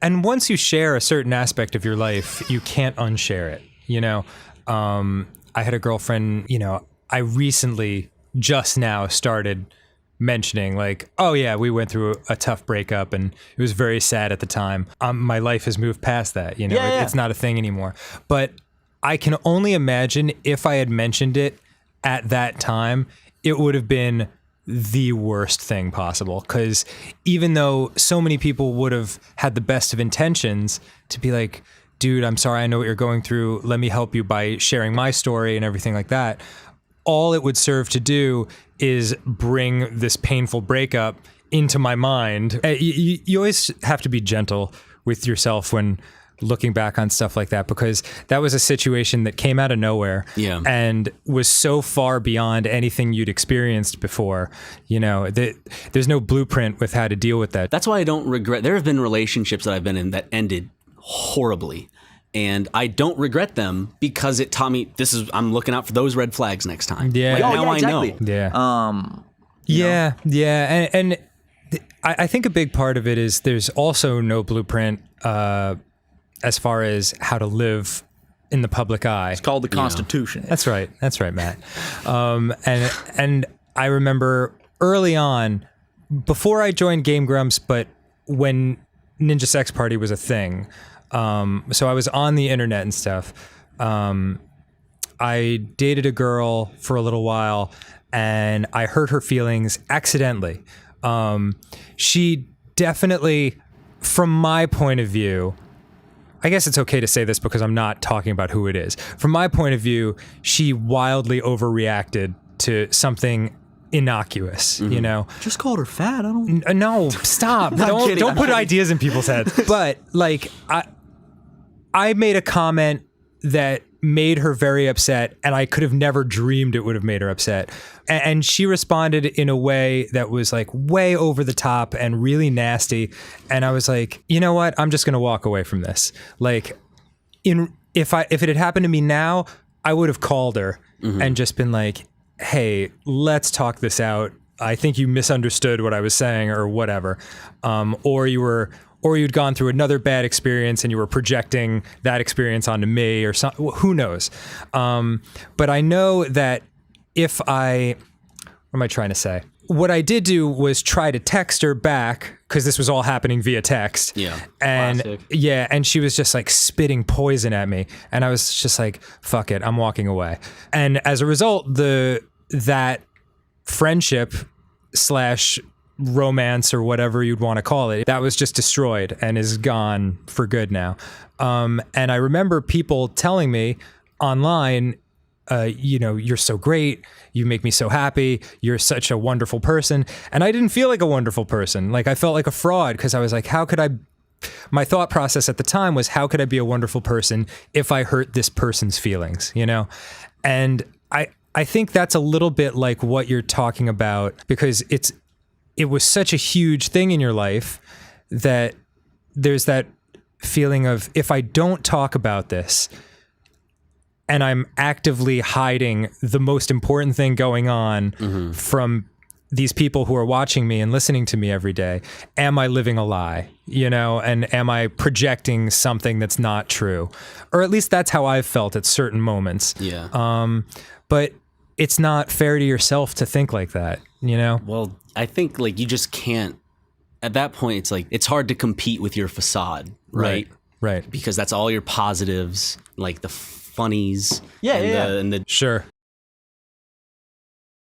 And once you share a certain aspect of your life, you can't unshare it. You know, I had a girlfriend, you know, I recently just now started mentioning like, oh yeah, we went through a tough breakup and it was very sad at the time. My life has moved past that, you know, it's not a thing anymore. But I can only imagine if I had mentioned it at that time, it would have been the worst thing possible. Because even though so many people would have had the best of intentions to be like, dude, I'm sorry, I know what you're going through. Let me help you by sharing my story and everything like that. All it would serve to do is bring this painful breakup into my mind. You always have to be gentle with yourself when looking back on stuff like that, because that was a situation that came out of nowhere and was so far beyond anything you'd experienced before. You know, there's no blueprint with how to deal with that. That's why I don't regret. There have been relationships that I've been in that ended horribly, and I don't regret them because it taught me I'm looking out for those red flags next time. Yeah. Like, now exactly. I know. Yeah. Yeah. And I think a big part of it is there's also no blueprint as far as how to live in the public eye. It's called the Constitution. That's right. That's right, Matt. And I remember early on, before I joined Game Grumps, but when Ninja Sex Party was a thing, so I was on the internet and stuff. I dated a girl for a little while, and I hurt her feelings accidentally. She definitely, from my point of view, I guess it's okay to say this because I'm not talking about who it is. From my point of view, she wildly overreacted to something innocuous, you know? Just called her fat. I don't... No, stop. Don't put ideas in people's heads. But like, I made a comment that made her very upset, and I could have never dreamed it would have made her upset. And she responded in a way that was like way over the top and really nasty. And I was like, you know what? I'm just going to walk away from this. Like, if it had happened to me now, I would have called her and just been like, hey, let's talk this out. I think you misunderstood what I was saying or whatever. Or you'd gone through another bad experience and you were projecting that experience onto me or something. Who knows? But I know that what am I trying to say? What I did do was try to text her back, because this was all happening via text. Yeah. And classic. yeah, and she was just like spitting poison at me. And I was just like, fuck it, I'm walking away. And as a result, that friendship / romance or whatever you'd want to call it, that was just destroyed and is gone for good now. And I remember people telling me online, you know, you're so great. You make me so happy. You're such a wonderful person. And I didn't feel like a wonderful person. Like, I felt like a fraud, because I was like, my thought process at the time was, how could I be a wonderful person if I hurt this person's feelings, you know? And I think that's a little bit like what you're talking about, because it was such a huge thing in your life that there's that feeling of, if I don't talk about this and I'm actively hiding the most important thing going on from these people who are watching me and listening to me every day, am I living a lie, you know? And am I projecting something that's not true? Or at least that's how I've felt at certain moments. Yeah. But it's not fair to yourself to think like that, you know? Well, I think like you just can't, at that point, it's like, it's hard to compete with your facade, right? Right. Because that's all your positives, like the funnies. Yeah, and yeah. And the Sure.